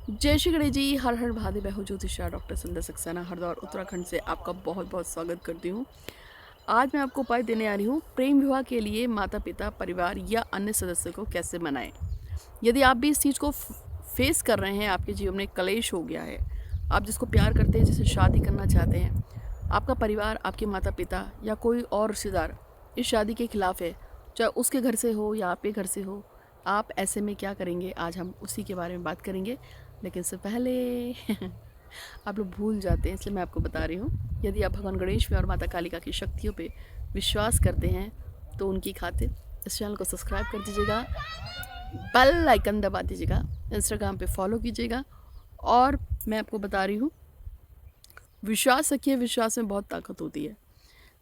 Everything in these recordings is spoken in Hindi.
जय श्री गणेश जी। हर हर महादेव। मैं हूँ ज्योतिषा डॉक्टर सुंदर सक्सेना हरदौर उत्तराखंड से आपका बहुत बहुत स्वागत करती हूँ। आज मैं आपको उपाय देने आ रही हूँ प्रेम विवाह के लिए माता पिता परिवार या अन्य सदस्य को कैसे मनाएं। यदि आप भी इस चीज़ को फेस कर रहे हैं, आपके जीवन में कलेश हो गया है, आप जिसको प्यार करते हैं, जिसे शादी करना चाहते हैं, आपका परिवार, आपके माता पिता या कोई और रिश्तेदार इस शादी के खिलाफ है, चाहे उसके घर से हो या आपके घर से हो, आप ऐसे में क्या करेंगे, आज हम उसी के बारे में बात करेंगे। लेकिन इससे पहले आप लोग भूल जाते हैं, इसलिए मैं आपको बता रही हूँ। यदि आप भगवान गणेश में और माता कालिका की शक्तियों पे विश्वास करते हैं तो उनकी खातिर इस चैनल को सब्सक्राइब कर दीजिएगा, बेल आइकन दबा दीजिएगा, इंस्टाग्राम पे फॉलो कीजिएगा। और मैं आपको बता रही हूँ, विश्वास रखिए, विश्वास में बहुत ताकत होती है।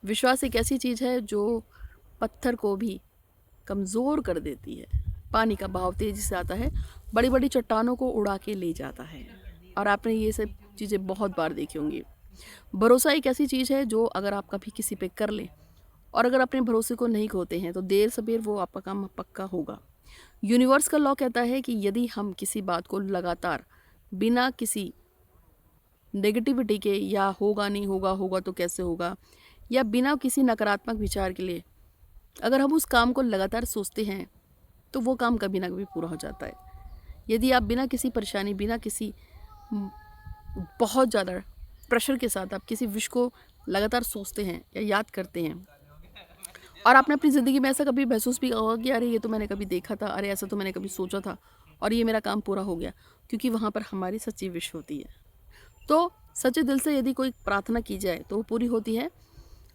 विश्वास एक ऐसी चीज़ है जो पत्थर को भी कमज़ोर कर देती है। पानी का बहाव तेज़ी से आता है, बड़ी बड़ी चट्टानों को उड़ा के ले जाता है। और आपने ये सब चीज़ें बहुत बार देखी होंगी। भरोसा एक ऐसी चीज़ है जो अगर आप कभी किसी पे कर लें और अगर अपने भरोसे को नहीं खोते हैं तो देर सवेर वो आपका काम पक्का होगा। यूनिवर्स का लॉ कहता है कि यदि हम किसी बात को लगातार बिना किसी नेगेटिविटी के या होगा नहीं होगा, होगा तो कैसे होगा, या बिना किसी नकारात्मक विचार के लिए अगर हम उस काम को लगातार सोचते हैं तो वो काम कभी ना कभी पूरा हो जाता है। यदि आप बिना किसी परेशानी, बिना किसी बहुत ज़्यादा प्रेशर के साथ आप किसी विश को लगातार सोचते हैं या याद करते हैं, और आपने अपनी ज़िंदगी में ऐसा कभी महसूस भी होगा कि अरे ये तो मैंने कभी देखा था, अरे ऐसा तो मैंने कभी सोचा था और ये मेरा काम पूरा हो गया, क्योंकि वहाँ पर हमारी सच्ची विश होती है। तो सच्चे दिल से यदि कोई प्रार्थना की जाए तो वो पूरी होती है।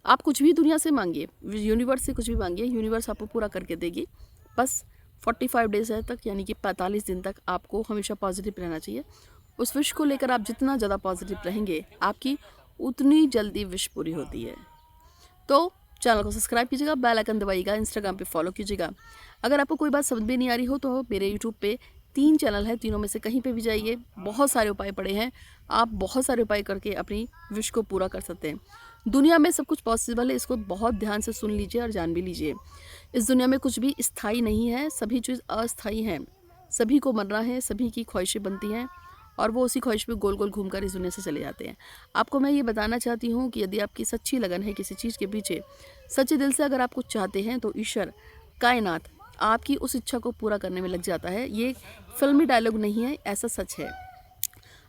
आप कुछ भी दुनिया से मांगिए, यूनिवर्स से कुछ भी मांगिए, यूनिवर्स आपको पूरा करके देगी। बस 45 डेज है तक, यानी कि 45 दिन तक आपको हमेशा पॉजिटिव रहना चाहिए। उस विश को लेकर आप जितना ज़्यादा पॉजिटिव रहेंगे, आपकी उतनी जल्दी विश पूरी होती है। तो चैनल को सब्सक्राइब कीजिएगा, बेल आइकन दबाइएगा, इंस्टाग्राम पे फॉलो कीजिएगा। अगर आपको कोई बात समझ में नहीं आ रही हो तो मेरे यूट्यूब पे 3 चैनल है, तीनों में से कहीं पे भी जाइए, बहुत सारे उपाय पड़े हैं। आप बहुत सारे उपाय करके अपनी विश को पूरा कर सकते हैं। दुनिया में सब कुछ पॉसिबल है, इसको बहुत ध्यान से सुन लीजिए और जान भी लीजिए। इस दुनिया में कुछ भी स्थायी नहीं है, सभी चीज़ अस्थायी हैं। सभी को मरना है, सभी की ख्वाहिशें बनती हैं और वो उसी ख्वाहिश पे गोल गोल घूमकर इस दुनिया से चले जाते हैं। आपको मैं ये बताना चाहती हूँ कि यदि आपकी सच्ची लगन है किसी चीज़ के पीछे, सच्चे दिल से अगर आप कुछ चाहते हैं तो ईश्वर, कायनात आपकी उस इच्छा को पूरा करने में लग जाता है। ये फिल्मी डायलॉग नहीं है, ऐसा सच है।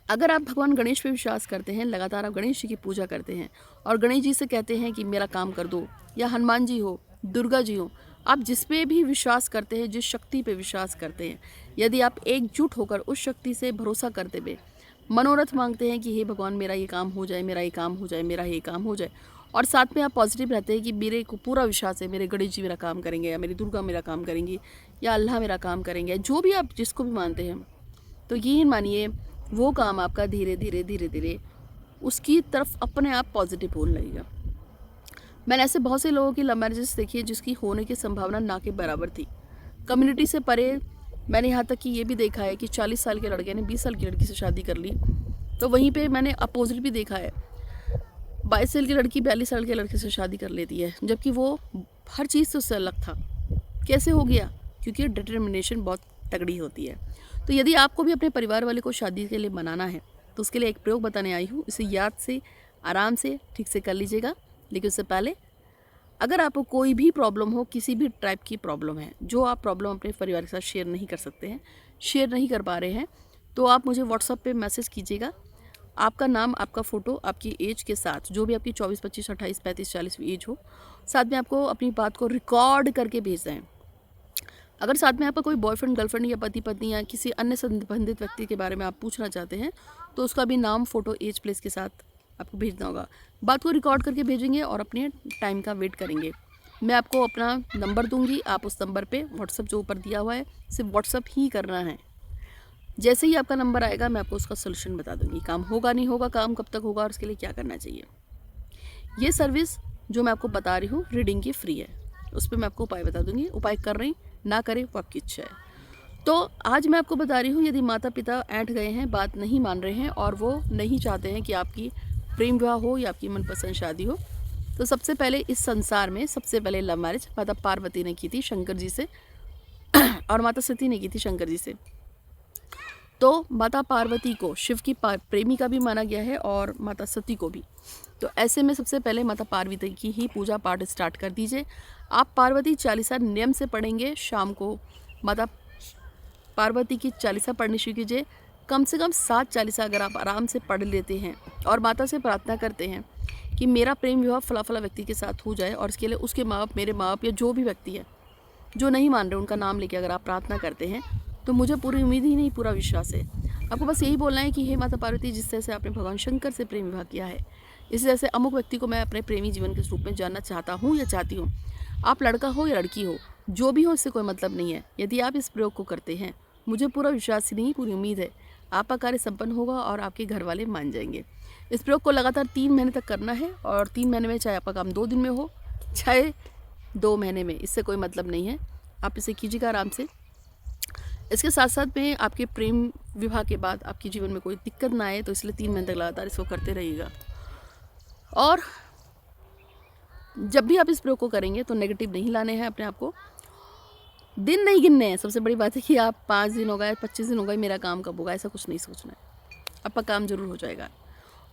अगर आप भगवान गणेश पे विश्वास करते हैं, लगातार आप गणेश जी की पूजा करते हैं और गणेश जी से कहते हैं कि मेरा काम कर दो, या हनुमान जी हो, दुर्गा जी हो, आप जिस पे भी विश्वास करते हैं, जिस शक्ति पे विश्वास करते हैं, यदि आप एकजुट होकर उस शक्ति से भरोसा करते हुए मनोरथ मांगते हैं कि हे भगवान मेरा ये काम हो जाए, मेरा ये काम हो जाए, मेरा ये काम हो जाए, और साथ में आप पॉजिटिव रहते हैं कि मेरे को पूरा विश्वास है, मेरे गणेश जी मेरा काम करेंगे, या मेरी दुर्गा मेरा काम करेंगी, या अल्लाह मेरा काम करेंगे, जो भी आप जिसको भी मानते हैं, तो यकीन मानिए वो काम आपका धीरे धीरे धीरे धीरे उसकी तरफ अपने आप पॉजिटिव होने लगेगा। मैंने ऐसे बहुत से लोगों की लव मैरिजेस देखी है जिसकी होने की संभावना ना के बराबर थी। कम्युनिटी से परे मैंने यहाँ तक कि ये भी देखा है कि 40 साल के लड़के ने 20 साल की लड़की से शादी कर ली। तो वहीं पे मैंने अपोजिट भी देखा है, 22 साल की लड़की 42 साल के लड़के से शादी कर लेती है, जबकि वो हर चीज़ से उससे अलग था। कैसे हो गया? क्योंकि डिटर्मिनेशन बहुत तगड़ी होती है। तो यदि आपको भी अपने परिवार वाले को शादी के लिए मनाना है तो उसके लिए एक प्रयोग बताने आई हूँ। इसे याद से, आराम से, ठीक से कर लीजिएगा। लेकिन उससे पहले, अगर आपको कोई भी प्रॉब्लम हो, किसी भी टाइप की प्रॉब्लम है जो आप प्रॉब्लम अपने परिवार के साथ शेयर नहीं कर सकते हैं, शेयर नहीं कर पा रहे हैं, तो आप मुझे व्हाट्सअप पे मैसेज कीजिएगा। आपका नाम, आपका फ़ोटो, आपकी एज के साथ, जो भी आपकी 24, 25, 28, 35, 40 एज हो, साथ में आपको अपनी बात को रिकॉर्ड करके भेज दें। अगर साथ में आपका कोई बॉयफ्रेंड, गर्लफ्रेंड या पति पत्नी या किसी अन्य संबंधित व्यक्ति के बारे में आप पूछना चाहते हैं तो उसका भी नाम, फोटो, एज, प्लेस के साथ आपको भेजना होगा। बात को रिकॉर्ड करके भेजेंगे और अपने टाइम का वेट करेंगे। मैं आपको अपना नंबर दूंगी, आप उस नंबर पे व्हाट्सअप जो ऊपर दिया हुआ है सिर्फ व्हाट्सअप ही करना है। जैसे ही आपका नंबर आएगा मैं आपको उसका सोल्यूशन बता दूंगी, काम होगा नहीं होगा, काम कब तक होगा और उसके लिए क्या करना चाहिए। ये सर्विस जो मैं आपको बता रही हूँ रीडिंग की फ्री है, उस पर मैं आपको उपाय बता दूंगी। उपाय कर रही ना करें वो आपकी इच्छा है। तो आज मैं आपको बता रही हूँ, यदि माता पिता ऐंठ गए हैं, बात नहीं मान रहे हैं और वो नहीं चाहते हैं कि आपकी प्रेम विवाह हो या आपकी मनपसंद शादी हो, तो सबसे पहले इस संसार में सबसे पहले लव मैरिज माता पार्वती ने की थी शंकर जी से और माता सती ने की थी शंकर जी से। तो माता पार्वती को शिव की प्रेमिका भी माना गया है और माता सती को भी। तो ऐसे में सबसे पहले माता पार्वती की ही पूजा पाठ स्टार्ट कर दीजिए। आप पार्वती चालीसा नियम से पढ़ेंगे। शाम को माता पार्वती की चालीसा पढ़नी शुरू कीजिए। कम से कम 7 चालीसा अगर आप आराम से पढ़ लेते हैं और माता से प्रार्थना करते हैं कि मेरा प्रेम विवाह फला फला व्यक्ति के साथ हो जाए, और इसके लिए उसके माँ बाप, मेरे माँ बाप या जो भी व्यक्ति है जो नहीं मान रहे, उनका नाम लेके अगर आप प्रार्थना करते हैं तो मुझे पूरी उम्मीद ही नहीं, पूरा विश्वास है। आपको बस यही बोलना है कि हे माता पार्वती, जिस तरह से आपने भगवान शंकर से प्रेम विवाह किया है, इसी तरह से अमुक व्यक्ति को मैं अपने प्रेमी जीवन के रूप में जानना चाहता हूँ या चाहती हूँ। आप लड़का हो या लड़की हो, जो भी हो, इससे कोई मतलब नहीं है। यदि आप इस प्रयोग को करते हैं, मुझे पूरा विश्वास ही नहीं, पूरी उम्मीद है आपका कार्य संपन्न होगा और आपके घर वाले मान जाएंगे। इस प्रयोग को लगातार 3 महीने तक करना है, और 3 महीने में चाहे आपका काम 2 दिन में हो चाहे 2 महीने में, इससे कोई मतलब नहीं है। आप इसे कीजिएगा आराम से। इसके साथ साथ में आपके प्रेम विवाह के बाद आपके जीवन में कोई दिक्कत ना आए, तो इसलिए 3 महीने तक लगातार इसको करते रहिएगा। और जब भी आप इस प्रयोग को करेंगे तो नेगेटिव नहीं लाने हैं अपने आप को, दिन नहीं गिनने हैं। सबसे बड़ी बात है कि आप 5 दिन हो गए, 25 दिन हो गए, मेरा काम कब होगा, ऐसा कुछ नहीं सोचना है। आपका काम जरूर हो जाएगा।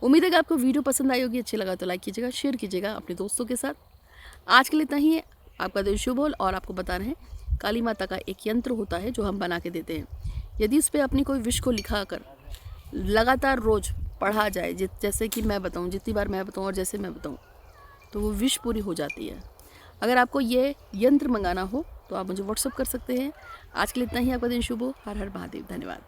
उम्मीद है कि आपको वीडियो पसंद आई होगी। अच्छी लगा तो लाइक कीजिएगा, शेयर कीजिएगा अपने दोस्तों के साथ। आज के लिए इतना ही है। आपका दिन शुभ हो। और आपको बता रहे हैं, काली माता का एक यंत्र होता है जो हम बना के देते हैं। यदि इस पर अपनी कोई विश को लिखा कर लगातार रोज पढ़ा जाए, जैसे कि मैं बताऊँ, जितनी बार मैं बताऊँ और जैसे मैं बताऊँ, तो वो विश पूरी हो जाती है। अगर आपको ये यंत्र मंगाना हो तो आप मुझे व्हाट्सअप कर सकते हैं। आज के लिए इतना ही। आपका दिन शुभ हो। हर हर महादेव। धन्यवाद।